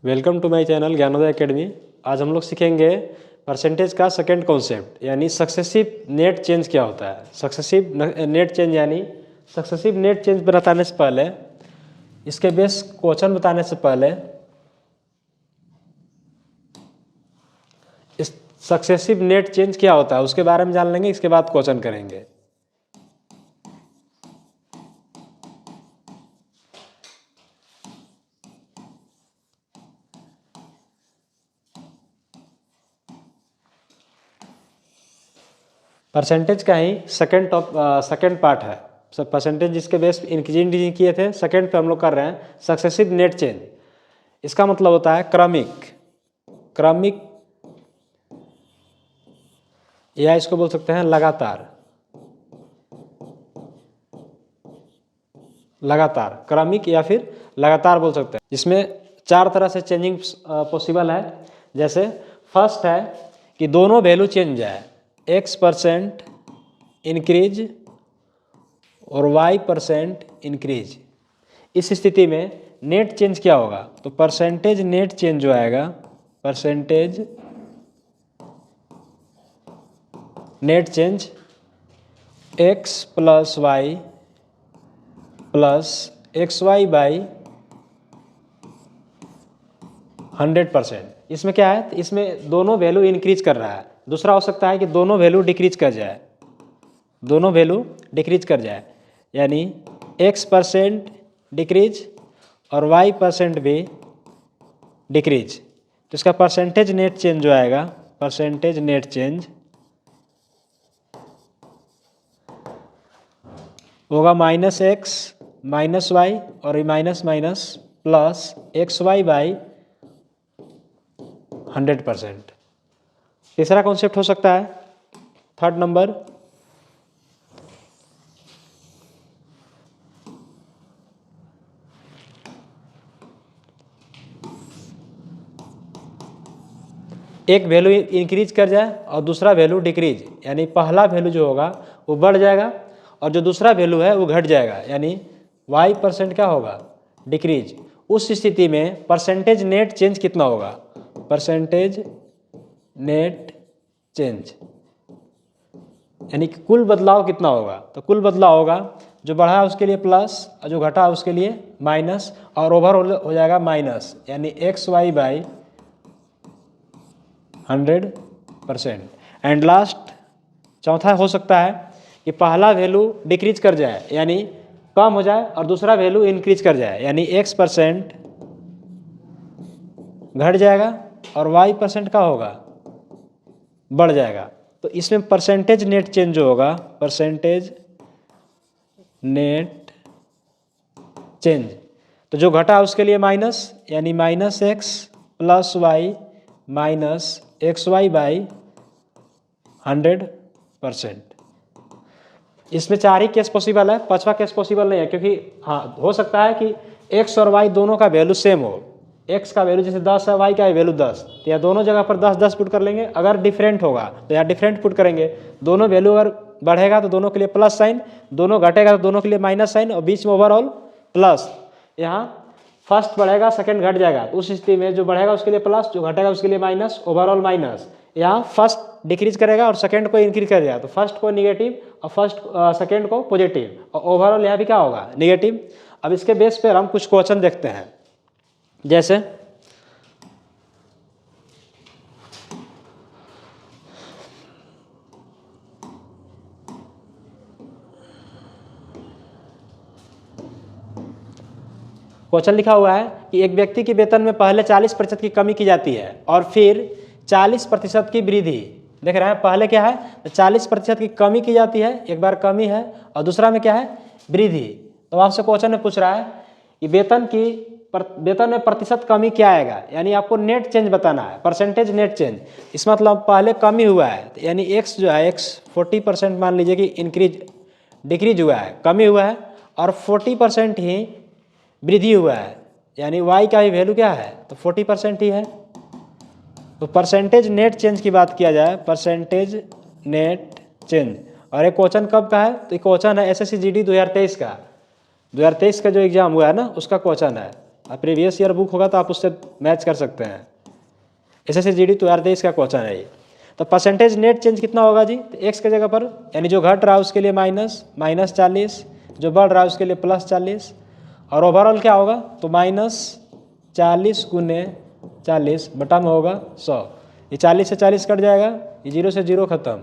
Welcome to my channel Gyanoday academy. आज हम लोग सीखेंगे परसेंटेज का सेकंड कॉन्सेप्ट यानी सक्सेसिव नेट चेंज क्या होता है। सक्सेसिव नेट चेंज यानी सक्सेसिव नेट चेंज बताने से पहले, इसके बेस क्वेश्चन बताने से पहले इस सक्सेसिव नेट चेंज क्या होता है उसके बारे में जान लेंगे। इसके बाद क्वेश्चन करेंगे। परसेंटेज का ही सेकंड पार्ट है। सब परसेंटेज जिसके बेस इंक्रीजिंग डिक्रीजिंग किए थे, सेकंड पे हम लोग कर रहे हैं सक्सेसिव नेट चेंज। इसका मतलब होता है क्रमिक या इसको बोल सकते हैं लगातार क्रमिक या फिर लगातार बोल सकते हैं। इसमें चार तरह से चेंजिंग पॉसिबल है। जैसे फर्स्ट है कि दोनों वैल्यू चेंज है, x% इंक्रीज और y% इंक्रीज। इस स्थिति में नेट चेंज क्या होगा? तो परसेंटेज नेट चेंज जो आएगा, percentage net change x plus Y plus XY by 100%। इसमें क्या है? इसमें दोनों वैल्यू इंक्रीज कर रहा है। दूसरा हो सकता है कि दोनों वैल्यू डिक्रीज कर जाए, यानी x% डिक्रीज और y% भी डिक्रीज। तो इसका परसेंटेज नेट चेंज जो आएगा, परसेंटेज नेट चेंज होगा -x -y और minus minus plus XY by 100%। तीसरा कॉन्सेप्ट हो सकता है, थर्ड नंबर, एक वैल्यू इंक्रीज कर जाए और दूसरा वैल्यू डिक्रीज, यानी पहला वैल्यू जो होगा वो बढ़ जाएगा और जो दूसरा वैल्यू है वो घट जाएगा, यानी y% क्या होगा? डिक्रीज। उस स्थिति में परसेंटेज नेट चेंज कितना होगा? परसेंटेज नेट चेंज यानी कि कुल बदलाव कितना होगा? तो कुल बदलाव होगा जो बढ़ा उसके लिए प्लस और जो घटा उसके लिए माइनस, और ओवरऑल हो जाएगा माइनस, यानी XY बाई 100%। एंड लास्ट चौथा हो सकता है कि पहला वैल्यू डिक्रीज कर जाए, यानी कम हो जाए, और दूसरा वैल्यू इंक्रीज कर जाए, यानी x% घट जाएगा और y% का होगा? बढ़ जाएगा। तो इसमें परसेंटेज नेट चेंज जो होगा, परसेंटेज नेट चेंज, तो जो घटा उसके लिए माइनस, यानी -x plus y minus XY by 100%। इसमें चार ही केस पॉसिबल है, पांचवा केस पॉसिबल नहीं है, क्योंकि हाँ हो सकता है कि x और y दोनों का वैल्यू सेम हो। x का वैल्यू जैसे 10 है, y का वैल्यू 10, तो या दोनों जगह पर 10 10 पुट कर लेंगे। अगर डिफरेंट होगा तो यहाँ डिफरेंट पुट करेंगे। दोनों वैल्यू अगर बढ़ेगा तो दोनों के लिए प्लस साइन, दोनों घटेगा तो दोनों के लिए माइनस साइन, और बीच में ओवरऑल प्लस। यहाँ फर्स्ट बढ़ेगा सेकंड घट जाएगा, तो उस स्थिति में जो बढ़ेगा उसके लिए प्लस, जो घटेगा उसके लिए माइनस, ओवरऑल माइनस। यहाँ फर्स्ट डिक्रीज करेगा और सेकंड को इंक्रीज करेगा, तो फर्स्ट को निगेटिव और सेकंड को पॉजिटिव, और ओवरऑल यहाँ भी क्या होगा? निगेटिव। अब इसके बेस पर हम कुछ क्वेश्चन देखते हैं। जैसे क्वेश्चन लिखा हुआ है कि एक व्यक्ति के वेतन में पहले 40% की कमी की जाती है और फिर 40% की वृद्धि। देख रहे हैं, पहले क्या है? 40% की कमी की जाती है, एक बार कमी है, और दूसरा में क्या है? वृद्धि। तो आपसे क्वेश्चन में पूछ रहा है कि वेतन में प्रतिशत कमी क्या आएगा, यानी आपको नेट चेंज बताना है, परसेंटेज नेट चेंज। इसका मतलब पहले कमी हुआ है, यानी x जो है, x 40% मान लीजिए कि डिक्रीज हुआ है, कमी हुआ है, और 40% ही वृद्धि हुआ है, यानी y का भी वैल्यू क्या है? तो 40% ही है। तो परसेंटेज नेट चेंज की बात किया जाए, परसेंटेज नेट चेंज। और एक क्वेश्चन कब का है? तो ये क्वेश्चन है SSC GD 2023 का, 2023 का जो एग्जाम हुआ है ना, उसका क्वेश्चन है। प्रीवियस ईयर बुक होगा तो आप उससे मैच कर सकते हैं। एसएससी जीडी तैयार थे, इसका क्वेश्चन है ये। तो परसेंटेज नेट चेंज कितना होगा जी, तो एक्स के जगह पर यानी जो घट रहा है उसके लिए -40, जो बढ़ रहा है उसके लिए +40, और ओवरऑल क्या होगा तो -40 गुने 40 बटा में होगा 100। ये 40 से 40 कट जाएगा, ये 0 से 0 खत्म,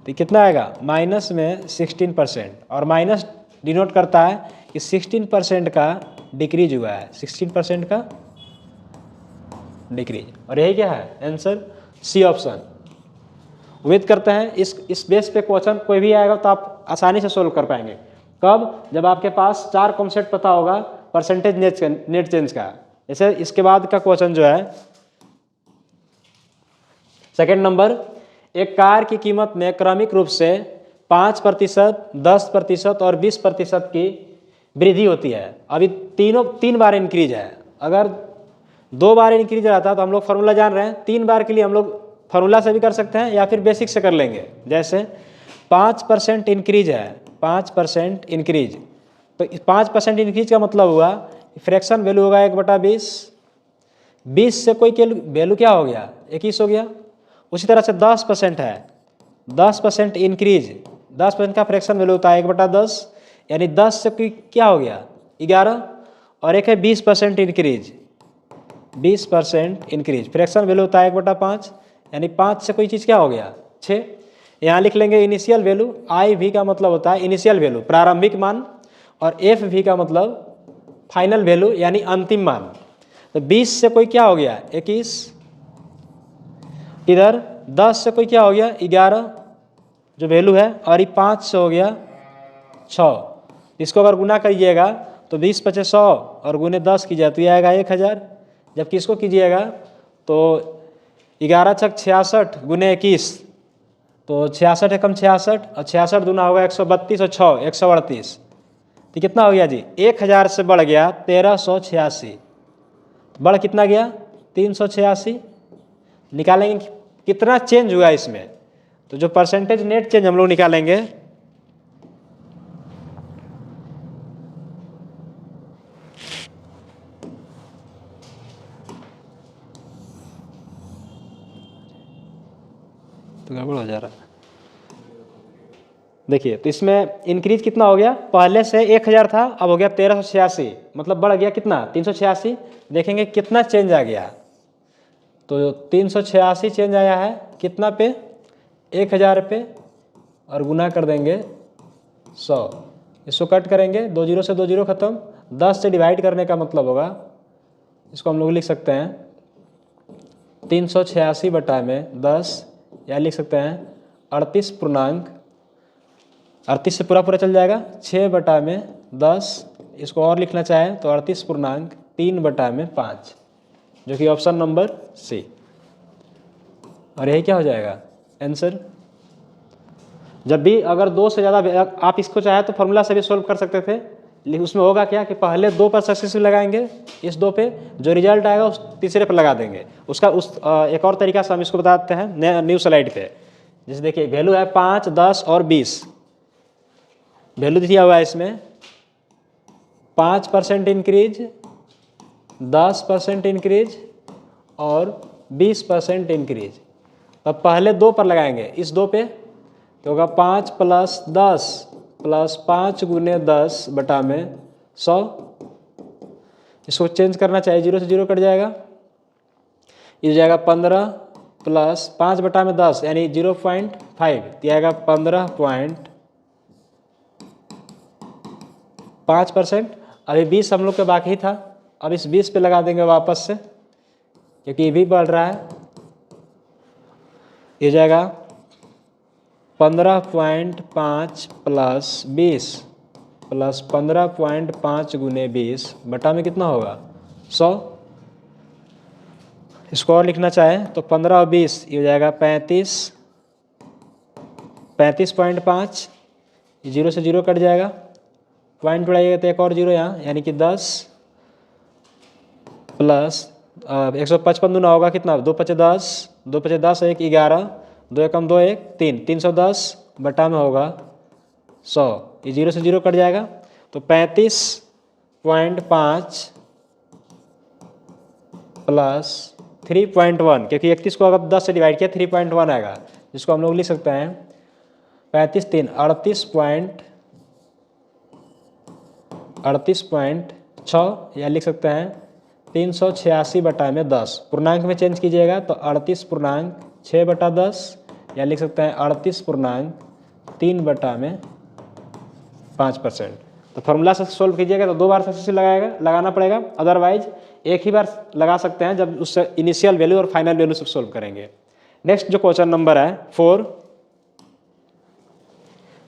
तो कितना आएगा माइनस में 16%, और माइनस डिनोट करता है कि 16% का डिक्रीज हुआ है, 16% का डिक्रीज। और यही क्या है आंसर, सी ऑप्शन। उम्मीद करते हैं इस बेस पे क्वेश्चन कोई भी आएगा तो आप आसानी से सोल्व कर पाएंगे। कब, जब आपके पास 4 कॉन्सेप्ट पता होगा परसेंटेज नेट चेंज का। जैसे इसके बाद का क्वेश्चन जो है सेकंड नंबर, एक कार की कीमत में क्रमिक रूप से 5%, 10% और 20% की वृद्धि होती है। अभी 3 बार इंक्रीज है। अगर 2 बार इंक्रीज रहता तो हम लोग फार्मूला जान रहे हैं, 3 बार के लिए हम लोग फार्मूला से भी कर सकते हैं या फिर बेसिक से कर लेंगे। जैसे 5% इंक्रीज है, 5% इंक्रीज, तो 5% इंक्रीज का मतलब हुआ फ्रैक्शन वैल्यू होगा 1/20, 20 से कोई वैल्यू क्या हो गया 21 हो गया। उसी तरह से 10% है, 10% इंक्रीज, 10% का फ्रैक्शन वैल्यू होता है 1/10, यानी 10 से कोई क्या हो गया 11, और एक है 20% इंक्रीज, 20% इंक्रीज, फ्रैक्शन वैल्यू होता है 1/5, यानी 5 से कोई चीज़ क्या हो गया 6। यहाँ लिख लेंगे इनिशियल वैल्यू, आई वी का मतलब होता है इनिशियल वैल्यू प्रारंभिक मान, और एफ वी का मतलब फाइनल वैल्यू यानी अंतिम मान। तो 20 से कोई क्या हो गया 21, इधर 10 से कोई क्या हो गया 11 जो वैल्यू है, और ये 5 से हो गया 6। इसको अगर गुना करिएगा तो 20 × 100 और गुने 10 कीजिए तो ये आएगा 1000। जबकि इसको कीजिएगा तो 11 × 6 66 गुने 21, तो 66 एकम 66, और 66 दूना होगा 132 और 6 138, तो कितना हो गया जी 1000 से बढ़ गया 1386, बढ़ कितना गया 386। निकालेंगे कितना चेंज हुआ इसमें, तो जो परसेंटेज नेट चेंज हम लोग निकालेंगे तो गड़बड़ हो जा रहा है। देखिए तो इसमें इंक्रीज कितना हो गया, पहले से 1000 था अब हो गया 1386, मतलब बढ़ गया कितना 386। देखेंगे कितना चेंज आ गया, तो 386 चेंज आया है कितना पे 1000 पे, और गुना कर देंगे 100, इसको कट करेंगे 2 0 से 2 0 खत्म, 10 से डिवाइड करने का मतलब होगा, इसको हम लोग लिख सकते हैं 386 बटा में 10, या लिख सकते हैं 38 से पूरा चल जाएगा 6 बटा में 10, इसको और लिखना चाहें तो 38.3 बटा में 5, जो कि ऑप्शन नंबर सी। और यही क्या हो जाएगा आंसर। जब भी अगर 2 से ज़्यादा आप इसको चाहे तो फॉर्मूला से भी सोल्व कर सकते थे, लेकिन उसमें होगा क्या कि पहले 2 पर सक्सेसफुल लगाएंगे, इस 2 पे जो रिजल्ट आएगा उस तीसरे पर लगा देंगे। उसका एक और तरीका से हम इसको बताते हैं न्यू स्लाइड पे। जैसे देखिए वैल्यू है 5, 10 और 20, वैल्यू दिया हुआ है इसमें 5% इंक्रीज, 10% इंक्रीज और 20% इंक्रीज। अब पहले 2 पर लगाएंगे, इस 2 पे तो होगा 5 + 10 + 5 गुने 10 बटा में 100। इसको चेंज करना चाहिए, 0 से 0 कट जाएगा, ये हो जाएगा 15 + 5 बटा में 10 यानी 0.5, तो आएगा 15.5%। अभी 20 हम लोग के बाकी था, अब इस 20 पे लगा देंगे वापस से, क्योंकि ये भी बढ़ रहा है, ये जाएगा 15.5 + 20 + 15.5 गुने 20 बटा में कितना होगा 100। इसको और लिखना चाहें तो 15 और 20 ये हो जाएगा 35.5, 0 से 0 कट जाएगा, पॉइंट उड़ाइएगा तो एक और 0 यहाँ, यानी कि 10 प्लस 155 दूना होगा कितना 2 × 5 10, 2 × 5 10 1 11, 2 एकम 2 1 3, 310 बटा में होगा 100, ये 0 से 0 कट जाएगा, तो 35.5 प्लस 3.1, क्योंकि 31 को अगर 10 से डिवाइड किया 3.1 आएगा, जिसको हम लोग लिख सकते हैं 35 3 38.6, या लिख सकते हैं 386/10। पूर्णांक में चेंज कीजिएगा तो 38.6/10, या लिख सकते हैं 38.3/5%। तो फॉर्मूला से सोल्व कीजिएगा तो 2 बार सक्सेसिव लगाना पड़ेगा, अदरवाइज एक ही बार लगा सकते हैं जब उससे इनिशियल वैल्यू और फाइनल वैल्यू से सोल्व करेंगे। नेक्स्ट जो क्वेश्चन नंबर है 4,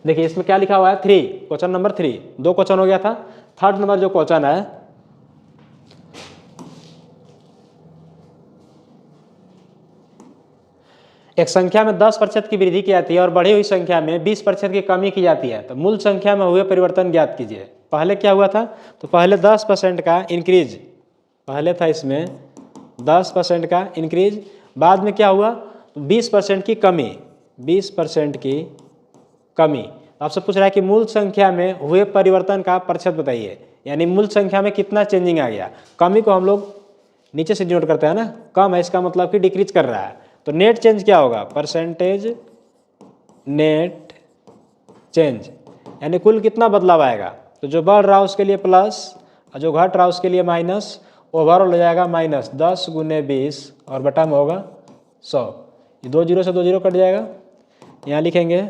देखिए इसमें क्या लिखा हुआ है 3, क्वेश्चन नंबर 3, 2 क्वेश्चन हो गया था। थर्ड नंबर जो क्वेश्चन है, एक संख्या में 10% की वृद्धि की जाती है और बढ़ी हुई संख्या में 20% की कमी की जाती है, तो मूल संख्या में हुए परिवर्तन ज्ञात कीजिए। पहले क्या हुआ था, तो पहले 10% का इंक्रीज, पहले था इसमें 10% का इंक्रीज, बाद में क्या हुआ तो 20% की कमी, 20% की कमी। आपसे पूछ रहा है कि मूल संख्या में हुए परिवर्तन का प्रतिशत बताइए, यानी मूल संख्या में कितना चेंजिंग आ गया। कमी को हम लोग नीचे से डिनोट करते हैं ना, कम है इसका मतलब कि डिक्रीज कर रहा है, तो नेट चेंज क्या होगा, परसेंटेज नेट चेंज, यानी कुल कितना बदलाव आएगा। तो जो बढ़ रहा है उसके लिए प्लस और जो घट रहा है उसके लिए माइनस, ओवरऑल हो जाएगा माइनस 10 × 20 और बटा में होगा 100। ये 2 0 से 2 0 कट जाएगा, यहाँ लिखेंगे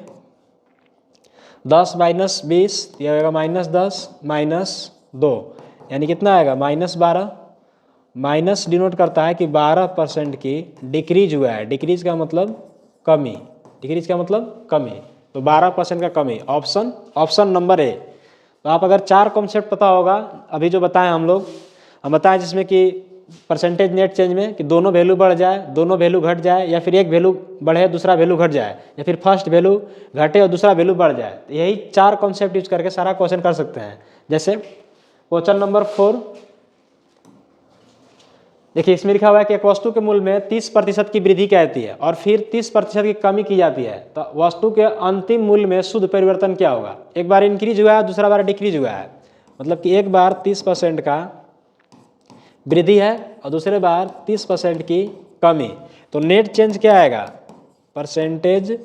10 - 20, यह होगा -10 -2, यानी कितना आएगा -12। माइनस डिनोट करता है कि 12% की डिक्रीज हुआ है, डिक्रीज का मतलब कमी, डिक्रीज का मतलब कमी, तो 12% का कमी, ऑप्शन नंबर ए। तो आप अगर 4 कॉन्सेप्ट पता होगा अभी जो बताएं हम बताएं, जिसमें कि परसेंटेज नेट चेंज में कि दोनों वैल्यू बढ़ जाए, दोनों वैल्यू घट जाए, या फिर एक वैल्यू बढ़े दूसरा वैल्यू घट जाए, या फिर फर्स्ट वैल्यू घटे और दूसरा वैल्यू बढ़ जाए, तो यही 4 कॉन्सेप्ट यूज करके सारा क्वेश्चन कर सकते हैं। जैसे क्वेश्चन नंबर 4, देखिए इसमें लिखा हुआ है कि एक वस्तु के मूल्य में 30% की वृद्धि की जाती है और फिर 30% की कमी की जाती है, तो वस्तु के अंतिम मूल्य में शुद्ध परिवर्तन क्या होगा। एक बार इंक्रीज हुआ है, दूसरा बार डिक्रीज हुआ है, मतलब कि एक बार 30% का वृद्धि है और दूसरे बार 30% की कमी, तो नेट चेंज क्या आएगा, परसेंटेज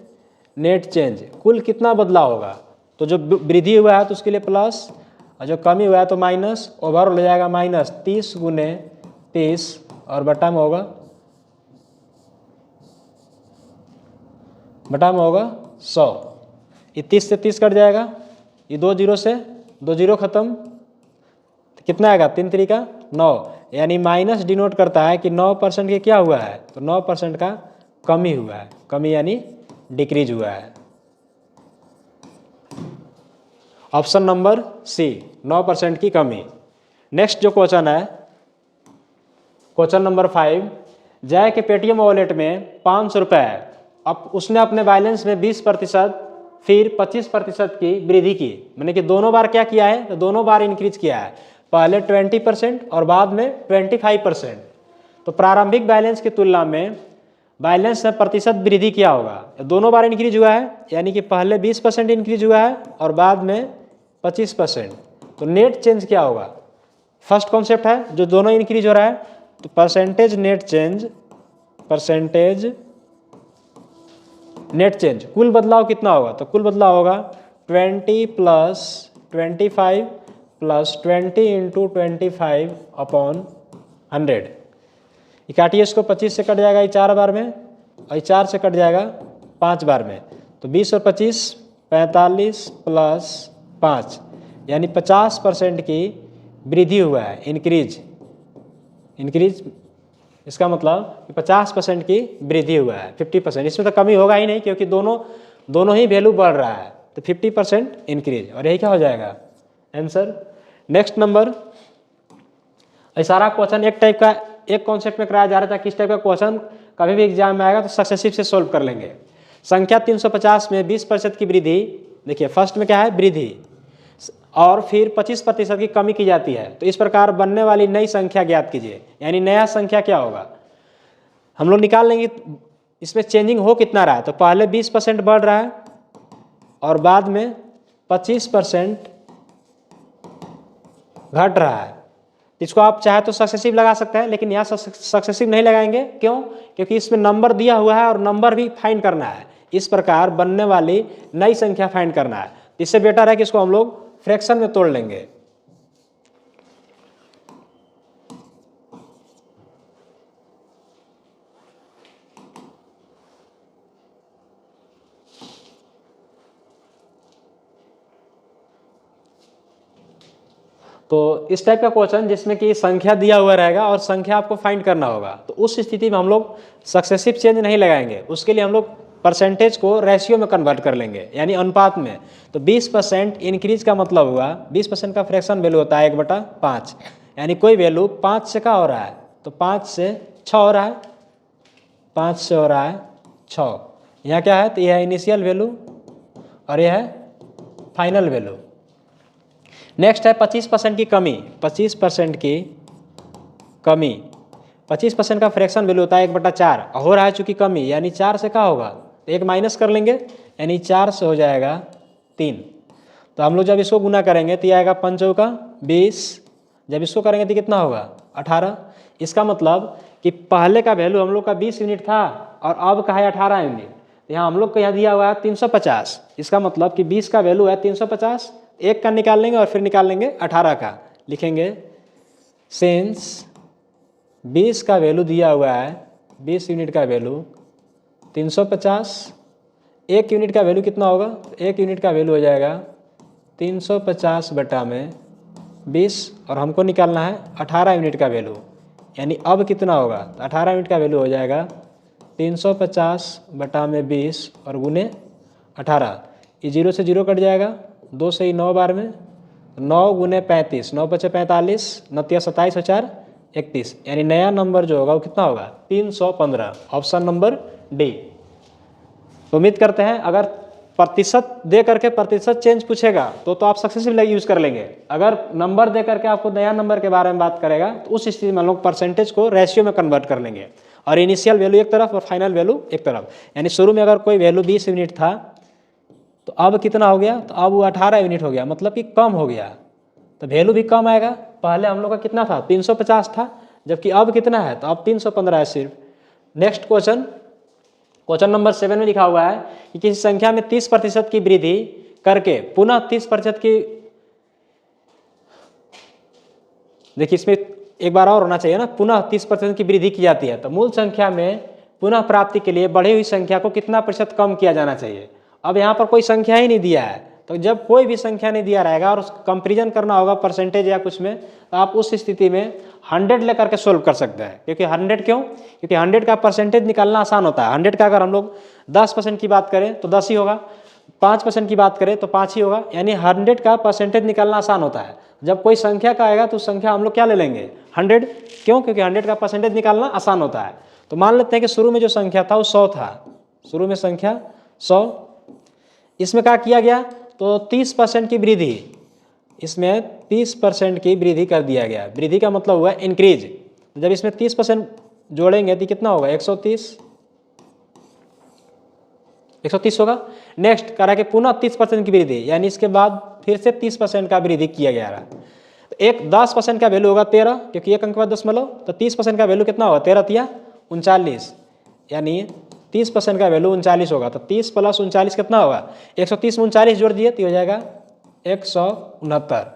नेट चेंज, कुल कितना बदलाव होगा। तो जो वृद्धि हुआ है तो उसके लिए प्लस और जो कमी हुआ है तो माइनस, ओवरऑल हो जाएगा -30 × 30 और बटा में होगा 100। ये 30 से 30 कट जाएगा, ये 2 0 से 2 0 खत्म, तो कितना आएगा 3 3 का 9, यानी माइनस डिनोट करता है कि 9% के क्या हुआ है, तो 9% का कमी हुआ है, कमी यानी डिक्रीज हुआ है। ऑप्शन नंबर सी, 9% की कमी। नेक्स्ट जो क्वेश्चन है क्वेश्चन नंबर 5, जय के पेटीएम वॉलेट में 500 रुपये है, अब उसने अपने बैलेंस में 20% फिर 25% की वृद्धि की, मैंने कि दोनों बार क्या किया है, तो दोनों बार इंक्रीज किया है, पहले 20% और बाद में 25%। तो प्रारंभिक बैलेंस की तुलना में बैलेंस में प्रतिशत वृद्धि क्या होगा, दोनों बार इंक्रीज हुआ है, यानी कि पहले 20% इंक्रीज हुआ है और बाद में 25%, तो नेट चेंज क्या होगा। फर्स्ट कॉन्सेप्ट है जो दोनों इंक्रीज हो रहा है, तो percentage net change, percentage net change, कुल बदलाव कितना होगा, तो कुल बदलाव होगा 20 + 25 + 20 × 25/100। ये काटिए, इसको 25 से कट जाएगा ये 4 बार में, और 4 से कट जाएगा 5 बार में, तो 20 और 25 45 + 5, यानी 50% की वृद्धि हुआ है, इंक्रीज, इसका मतलब कि 50% की वृद्धि हुआ है। 50%, इसमें तो कमी होगा ही नहीं क्योंकि दोनों ही वैल्यू बढ़ रहा है, तो 50% इंक्रीज, और यही क्या हो जाएगा आंसर। नेक्स्ट नंबर, सारा क्वेश्चन एक टाइप का एक कॉन्सेप्ट में कराया जा रहा था, किस टाइप का क्वेश्चन कभी भी एग्जाम में आएगा तो सक्सेसिव से सोल्व कर लेंगे। संख्या 350 में 20% की वृद्धि, देखिए फर्स्ट में क्या है वृद्धि, और फिर 25% की कमी की जाती है, तो इस प्रकार बनने वाली नई संख्या ज्ञात कीजिए, यानी नया संख्या क्या होगा। हम लोग निकाल लेंगे इसमें चेंजिंग हो कितना रहा है, तो पहले 20% बढ़ रहा है और बाद में 25% घट रहा है, इसको आप चाहे तो सक्सेसिव लगा सकते हैं, लेकिन यहाँ सक्सेसिव नहीं लगाएंगे। क्यों? क्योंकि इसमें नंबर दिया हुआ है और नंबर भी फाइंड करना है। इस प्रकार बनने वाली नई संख्या फाइंड करना है। इससे बेटर है कि इसको हम लोग फ्रैक्शन में तोड़ लेंगे। तो इस टाइप का क्वेश्चन जिसमें कि संख्या दिया हुआ रहेगा और संख्या आपको फाइंड करना होगा, तो उस स्थिति में हम लोग सक्सेसिव चेंज नहीं लगाएंगे। उसके लिए हम लोग परसेंटेज को रेशियो में कन्वर्ट कर लेंगे, यानी अनुपात में। तो 20% इंक्रीज का मतलब हुआ 20% का फ्रैक्शन वैल्यू होता है 1/5, यानी कोई वैल्यू 5 से क्या हो रहा है, तो 5 से 6 हो रहा है, 5 से हो रहा है 6। यहाँ क्या है, तो यह है इनिशियल वैल्यू और यह है फाइनल वैल्यू। नेक्स्ट है 25% की कमी। 25% की कमी, 25% का फ्रैक्शन वैल्यू होता है 1/4। हो रहा है चूंकि कमी, यानी 4 से क्या होगा, तो 1 माइनस कर लेंगे, यानी 4 से हो जाएगा 3। तो हम लोग जब इसको गुना करेंगे तो यह आएगा 5 चौका 20। जब इसको करेंगे तो कितना होगा, 18। इसका मतलब कि पहले का वैल्यू हम लोग का 20 यूनिट था और अब का है 18 यूनिट। तो यहाँ हम लोग को यहाँ दिया हुआ है 350। इसका मतलब कि 20 का वैल्यू है 350, एक का निकाल लेंगे और फिर निकाल लेंगे 18 का। लिखेंगे सिंस 20 का वैल्यू दिया हुआ है, 20 यूनिट का वैल्यू 350, एक यूनिट का वैल्यू कितना होगा, एक यूनिट का वैल्यू हो जाएगा 350 बटा में 20, और हमको निकालना है 18 यूनिट का वैल्यू, यानी अब कितना होगा, तो 18 यूनिट का वैल्यू हो जाएगा 350 बटा में 20 और गुने 18। ये 0 से 0 कट जाएगा, 2 से ही 9 बार में, 9 गुने 35, 9 बचे 45, 9 27 और 4 31, यानी नया नंबर जो होगा वो कितना होगा, 315। Option number D. तो उम्मीद करते हैं अगर प्रतिशत दे करके प्रतिशत चेंज पूछेगा तो आप सक्सेसिव यूज कर लेंगे। अगर नंबर दे करके आपको नया नंबर के बारे में बात करेगा तो उस स्थिति में हम लोग परसेंटेज को रेशियो में कन्वर्ट कर लेंगे, और इनिशियल वैल्यू एक तरफ और फाइनल वैल्यू एक तरफ। यानी शुरू में अगर कोई वैल्यू 20 यूनिट था तो अब कितना हो गया, तो अब वो 18 यूनिट हो गया, मतलब कि कम हो गया, तो वैल्यू भी कम आएगा। पहले हम लोग का कितना था, 350 था, जबकि अब कितना है, तो अब 315 है सिर्फ। नेक्स्ट क्वेश्चन नंबर 7 में लिखा हुआ है कि किसी संख्या में 30% की वृद्धि करके पुनः 30% की, देखिए इसमें एक बार और होना चाहिए ना, पुनः 30% की वृद्धि की जाती है, तो मूल संख्या में पुनः प्राप्ति के लिए बढ़ी हुई संख्या को कितना प्रतिशत कम किया जाना चाहिए। अब यहाँ पर कोई संख्या ही नहीं दिया है, तो जब कोई भी संख्या नहीं दिया रहेगा और कंपेरिजन करना होगा परसेंटेज या कुछ में, तो आप उस स्थिति में 100 लेकर के सोल्व कर सकते हैं। क्योंकि 100 क्यों, क्योंकि 100 का परसेंटेज निकालना आसान होता है। 100 का अगर हम लोग 10% की बात करें तो 10 ही होगा, 5% की बात करें तो 5 ही होगा, यानी 100 का परसेंटेज निकालना आसान होता है। जब कोई संख्या का आएगा तो संख्या हम लोग क्या ले लेंगे, 100। क्यों, क्योंकि 100 का परसेंटेज निकालना आसान होता है। तो मान लेते हैं कि शुरू में जो संख्या था वो 100 था, शुरू में संख्या 100, इसमें क्या किया गया, तो 30% की वृद्धि, इसमें 30% की वृद्धि कर दिया गया। वृद्धि का मतलब हुआ इंक्रीज। जब इसमें 30% जोड़ेंगे तो कितना होगा, 130 होगा। नेक्स्ट करा के पुनः 30% की वृद्धि, यानी इसके बाद फिर से 30% का वृद्धि किया गया रहा। एक 10% का वैल्यू होगा 13, क्योंकि एक अंक बाद दशमलव, तो 30% का वैल्यू कितना होगा, 13 तिया 39, यानी 30% का वैल्यू 39 होगा। तो 30 + 39 कितना होगा, 130 में 39 जोड़ दिए तो हो जाएगा 169।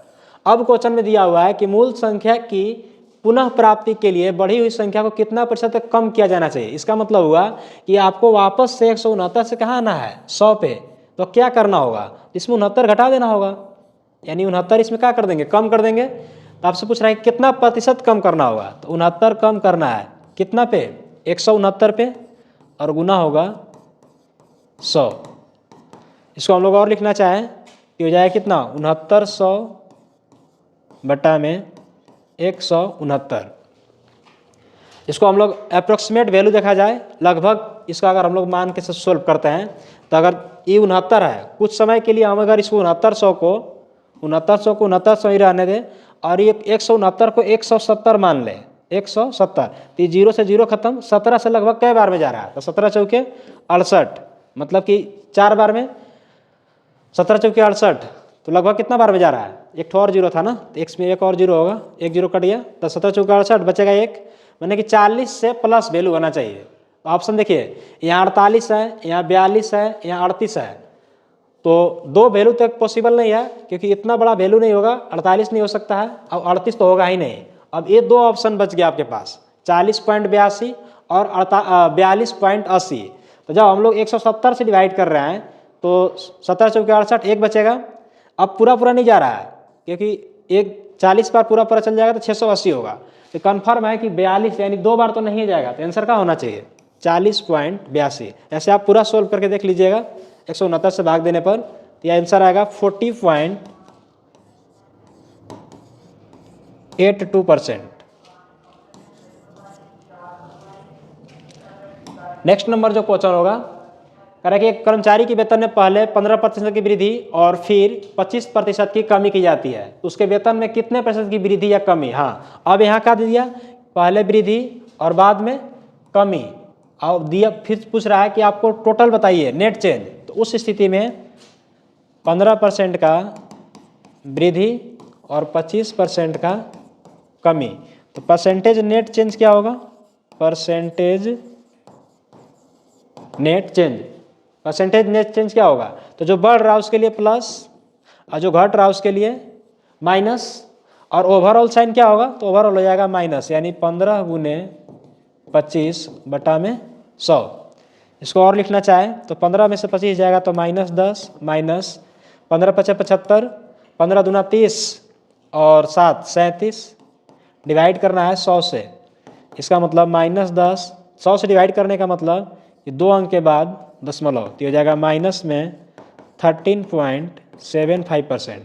अब क्वेश्चन में दिया हुआ है कि मूल संख्या की पुनः प्राप्ति के लिए बढ़ी हुई संख्या को कितना प्रतिशत तक कम किया जाना चाहिए। इसका मतलब हुआ कि आपको वापस से 169 से कहाँ आना है, 100 पे। तो क्या करना होगा, इसमें 69 घटा देना होगा, यानी 69 इसमें क्या कर देंगे, कम कर देंगे। तो आपसे पूछ रहा है कितना प्रतिशत कम करना होगा, तो 69 कम करना है कितना पे, 169 पे, और गुना होगा 100। इसको हम लोग और लिखना चाहें कि हो जाए कितना, 6900 बटा में 169। इसको हम लोग अप्रोक्सीमेट वैल्यू देखा जाए, लगभग इसका अगर हम लोग मान के सोल्व करते हैं, तो अगर ये 69 है, कुछ समय के लिए हम अगर इसको 6900 को 6900 ही रहने दें, और ये 169 को 170 मान लें, 170, तो 0 से 0 खत्म, 17 से लगभग कई बार में जा रहा है, तो 17 चौके 68, मतलब कि 4 बार में, 17 चौके 68, तो लगभग कितना बार में जा रहा है, एक ठो और जीरो था ना, तो x में एक और जीरो होगा, एक जीरो कट गया तो 17 चौका 68 बचेगा एक, मैंने कि 40 से प्लस वैल्यू होना चाहिए। तो ऑप्शन देखिए, यहाँ 48 है, यहाँ 42 है, यहाँ 38 है, तो दो वैल्यू तक पॉसिबल नहीं है क्योंकि इतना बड़ा वैल्यू नहीं होगा, 48 नहीं हो सकता है और 38 तो होगा ही नहीं। अब ये दो ऑप्शन बच गया आपके पास, 40.82 और 42.80। तो जब हम लोग 170 से डिवाइड कर रहे हैं तो 17 चौके 68 एक बचेगा। अब पूरा पूरा नहीं जा रहा है क्योंकि एक 40 बार पूरा पूरा चल जाएगा तो 680 होगा, तो कन्फर्म है कि 42 यानी दो बार तो नहीं जाएगा, तो आंसर क्या होना चाहिए 40.82। ऐसे आप पूरा सोल्व करके देख लीजिएगा, 169 से भाग देने पर तो यह आंसर आएगा 40.82%। नेक्स्ट नंबर जो क्वेश्चन होगा, कह रहा है कि एक कर्मचारी के वेतन में पहले 15% की वृद्धि और फिर 25% की कमी की जाती है, तो उसके वेतन में कितने प्रतिशत की वृद्धि या कमी। हाँ, अब यहाँ क्या दिया, पहले वृद्धि और बाद में कमी, और दिया फिर पूछ रहा है कि आपको टोटल बताइए नेट चेंज। तो उस स्थिति में 15% का वृद्धि और 25% का कमी, तो परसेंटेज नेट चेंज क्या होगा, percentage net change, percentage net change क्या होगा, तो जो बढ़ रहा है उसके लिए प्लस और जो घट रहा है उसके लिए माइनस, और ओवरऑल साइन क्या होगा, तो ओवरऑल हो जाएगा माइनस, यानी 15 गुने 25 बटा में 100। इसको और लिखना चाहे तो 15 में से 25 जाएगा तो -10 माइनस 15 × 5 = 75, 15 दूना 30 और 7 37, डिवाइड करना है 100 से। इसका मतलब -10, 100 से डिवाइड करने का मतलब कि 2 अंक के बाद दशमलव, तो हो जाएगा माइनस में 13.75%।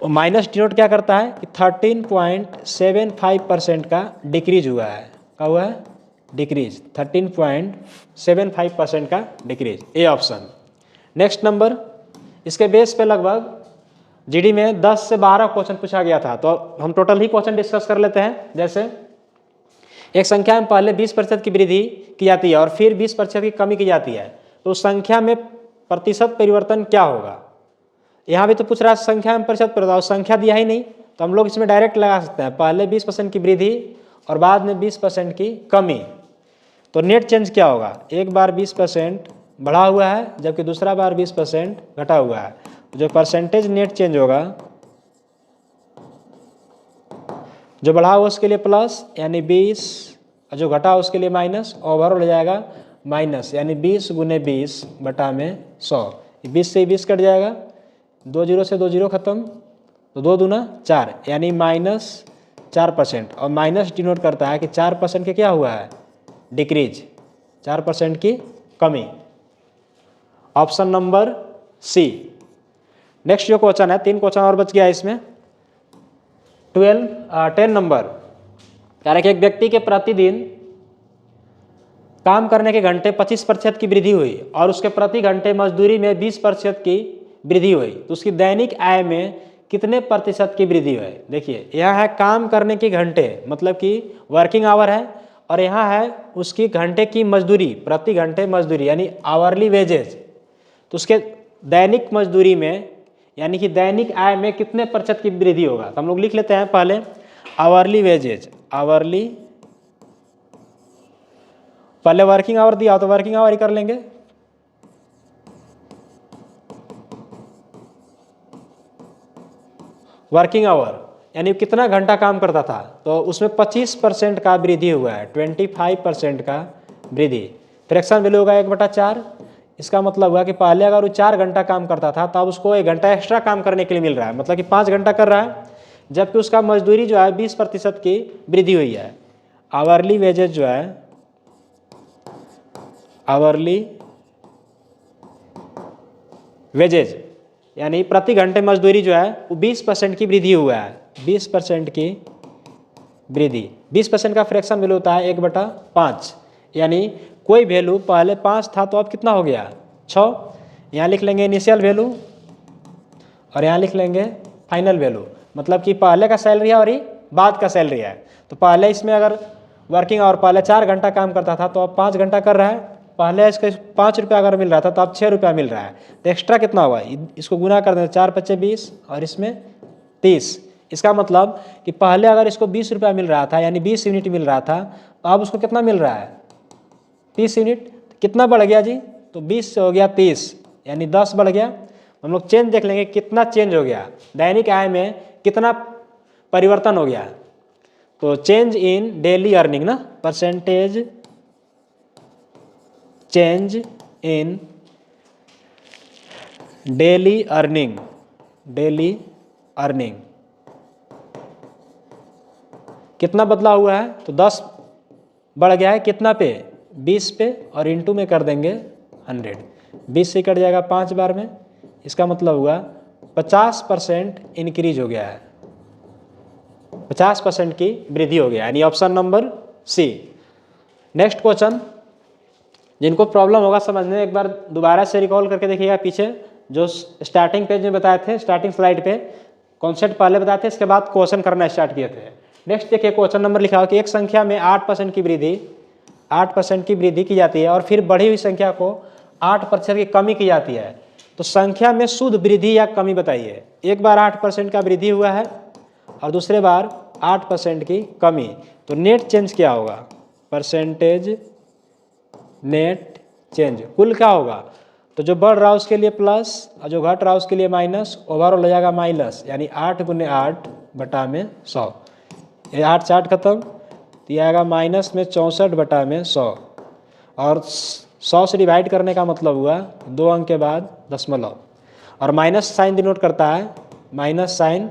और माइनस डिनोट क्या करता है कि 13.75% का डिक्रीज हुआ है, क्या हुआ है, डिक्रीज, 13.75% का decrease, A option. Next number, इसके बेस पे लगभग जीडी में 10 से 12 क्वेश्चन पूछा गया था, तो हम टोटल ही क्वेश्चन डिस्कस कर लेते हैं। जैसे एक संख्या में पहले 20% की वृद्धि की जाती है और फिर 20% की कमी की जाती है, तो उस संख्या में प्रतिशत परिवर्तन क्या होगा। यहाँ भी तो पूछ रहा है संख्या में प्रतिशत परिवर्तन, संख्या दिया ही नहीं, तो हम लोग इसमें डायरेक्ट लगा सकते हैं, पहले 20% की वृद्धि और बाद में 20% की कमी। तो नेट चेंज क्या होगा, एक बार 20% बढ़ा हुआ है जबकि दूसरा बार 20% घटा हुआ है, जो परसेंटेज नेट चेंज होगा, जो बढ़ा हुआ उसके लिए प्लस यानी 20 और जो घटा उसके लिए माइनस, ओवरऑल हो जाएगा माइनस, यानी 20 गुने 20 बटा में 100। 20 से 20 कट जाएगा, 2 जीरो से 2 जीरो खत्म, तो 2 दूना 4 यानी -4%, और माइनस डिनोट करता है कि 4% के क्या हुआ है, डिक्रीज, 4% की कमी, ऑप्शन नंबर सी। नेक्स्ट जो क्वेश्चन है, 3 क्वेश्चन और बच गया है इसमें। 10 नंबर, कह रहा है कि एक व्यक्ति के प्रतिदिन काम करने के घंटे 25% की वृद्धि हुई और उसके प्रति घंटे मजदूरी में 20% की वृद्धि हुई, तो उसकी दैनिक आय में कितने प्रतिशत की वृद्धि हुई। देखिए, यहाँ है काम करने के घंटे, मतलब कि वर्किंग आवर है, और यहाँ है उसकी घंटे की मजदूरी, प्रति घंटे मजदूरी यानी आवरली वेजेज, तो उसके दैनिक मजदूरी में यानी कि दैनिक आय में कितने प्रतिशत की वृद्धि होगा। तो हम लोग लिख लेते हैं पहले आवरली वेजेज, आवरली, पहले वर्किंग आवर दिया तो वर्किंग आवर ही कर लेंगे, वर्किंग आवर यानी कितना घंटा काम करता था, तो उसमें 25% का वृद्धि हुआ है, 25% का वृद्धि। फ्रैक्शन वैल्यू होगा 1/4। इसका मतलब हुआ कि पहले अगर वो 4 घंटा काम करता था तब उसको 1 घंटा एक्स्ट्रा काम करने के लिए मिल रहा है, मतलब कि 5 घंटा कर रहा है, जबकि उसका मजदूरी जो है 20% की वृद्धि हुई है। आवरली वेजेज जो है, आवरली वेजेज यानी प्रति घंटे मजदूरी जो है वो 20% की वृद्धि हुआ है, 20% की वृद्धि। 20% का फ्रैक्शन वैल्यू होता है 1/5, यानी कोई वैल्यू पहले 5 था तो अब कितना हो गया 6। यहाँ लिख लेंगे इनिशियल वैल्यू और यहाँ लिख लेंगे फाइनल वैल्यू, मतलब कि पहले का सैलरी है और ही बाद का सैलरी है। तो पहले इसमें अगर वर्किंग आवर पहले 4 घंटा काम करता था तो अब 5 घंटा कर रहा है, पहले इसका 5 रुपया अगर मिल रहा था तो अब 6 रुपया मिल रहा है, तो एक्स्ट्रा कितना हुआ, इसको गुना कर दें, 4 पच्चे 20 और इसमें 30। इसका मतलब कि पहले अगर इसको 20 रुपया मिल रहा था यानी 20 यूनिट मिल रहा था, तो अब उसको कितना मिल रहा है 30 यूनिट। कितना बढ़ गया जी, तो 20 से हो गया 30 यानी 10 बढ़ गया। हम लोग चेंज देख लेंगे कितना चेंज हो गया, दैनिक आय में कितना परिवर्तन हो गया। तो चेंज इन डेली अर्निंग ना, परसेंटेज चेंज इन डेली अर्निंग, डेली अर्निंग कितना बदला हुआ है, तो 10 बढ़ गया है कितना पे, 20 पे, और इंटू में कर देंगे 100, 20 से कट जाएगा 5 बार में। इसका मतलब हुआ 50% इंक्रीज हो गया है, 50% की वृद्धि हो गया, यानी option number C. Next question, जिनको प्रॉब्लम होगा समझने, एक बार दोबारा से रिकॉल करके देखिएगा पीछे जो स्टार्टिंग पेज में बताए थे, स्टार्टिंग स्लाइड पे कॉन्सेप्ट पहले बताए थे, इसके बाद क्वेश्चन करना स्टार्ट किए थे। नेक्स्ट देखिए क्वेश्चन नंबर लिखा हो कि एक संख्या में 8% की वृद्धि, 8% की वृद्धि की जाती है और फिर बढ़ी हुई संख्या को 8% की कमी की जाती है, तो संख्या में शुद्ध वृद्धि या कमी बताइए। एक बार 8% का वृद्धि हुआ है और दूसरे बार 8% की कमी, तो नेट चेंज क्या होगा, परसेंटेज नेट चेंज, कुल क्या होगा, तो जो बढ़ रहा है उसके लिए प्लस और जो घट रहा है उसके लिए माइनस, ओवरऑल हो जाएगा माइनस, यानी 8 गुने 8 बटा में 100, ये 8 से 8 खत्म, तो ये आएगा माइनस में 64 बटा में 100, और 100 से डिवाइड करने का मतलब हुआ 2 अंक के बाद दशमलव, और माइनस साइन डिनोट करता है, माइनस साइन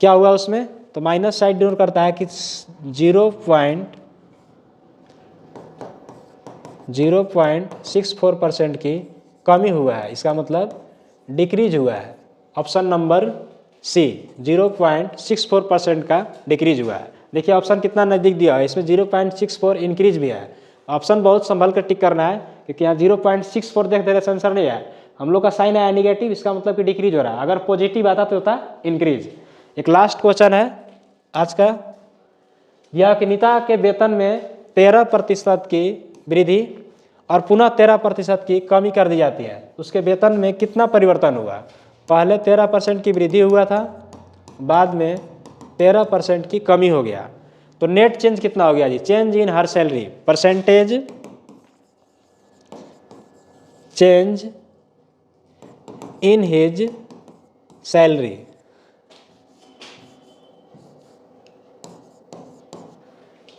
क्या हुआ उसमें, तो माइनस साइन डिनोट करता है कि 0.64% की कमी हुआ है, इसका मतलब डिक्रीज हुआ है। ऑप्शन नंबर सी 0.64% का डिक्रीज हुआ है। देखिए ऑप्शन कितना नज़दीक दिया है, इसमें 0.64 इंक्रीज भी है। ऑप्शन बहुत संभल कर टिक करना है, क्योंकि यहाँ 0.64 देख दे रहे आंसर नहीं है, हम लोग का साइन आया निगेटिव, इसका मतलब कि डिक्रीज हो रहा है, अगर पॉजिटिव आता तो होता इंक्रीज। एक लास्ट क्वेश्चन है आज का, यह कि नीता के वेतन में 13% की वृद्धि और पुनः 13% की कमी कर दी जाती है, उसके वेतन में कितना परिवर्तन हुआ। पहले 13% की वृद्धि हुआ था, बाद में 13% की कमी हो गया, तो नेट चेंज कितना हो गया जी, change in her salary, percentage change in his salary,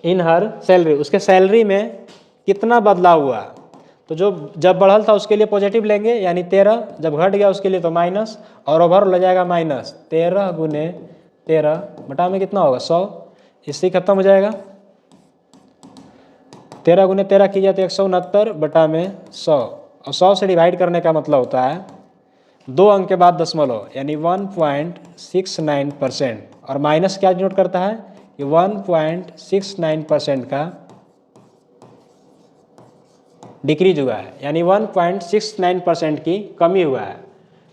in her salary, उसके सैलरी में कितना बदलाव हुआ, तो जो जब बढ़ल था उसके लिए पॉजिटिव लेंगे यानी 13, जब घट गया उसके लिए तो माइनस, और ओवर हो जाएगा माइनस 13 गुने 13 बटा में कितना होगा 100, इससे खत्म हो जाएगा। 13 गुने 13 की जाती है 169 बटा में 100, और 100 से डिवाइड करने का मतलब होता है 2 अंक के बाद दशमलव, यानी 1.69%, और माइनस क्या डिनोट करता है कि 1.69% का डिक्रीज हुआ है, यानी 1.69% की कमी हुआ है।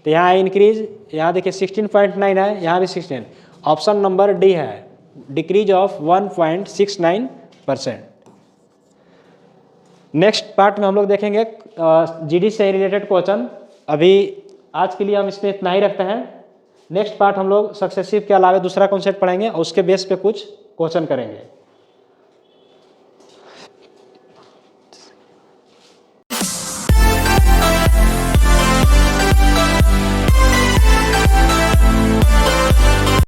तो यहाँ इंक्रीज, यहाँ देखिए 16.9 है, यहाँ भी 16, ऑप्शन नंबर डी है, डिक्रीज ऑफ 1.69%। नेक्स्ट पार्ट में हम लोग देखेंगे जीडी से रिलेटेड क्वेश्चन। अभी आज के लिए हम इसमें इतना ही रखते हैं। नेक्स्ट पार्ट हम लोग सक्सेसिव के अलावा दूसरा कॉन्सेप्ट पढ़ेंगे और उसके बेस पे कुछ क्वेश्चन करेंगे।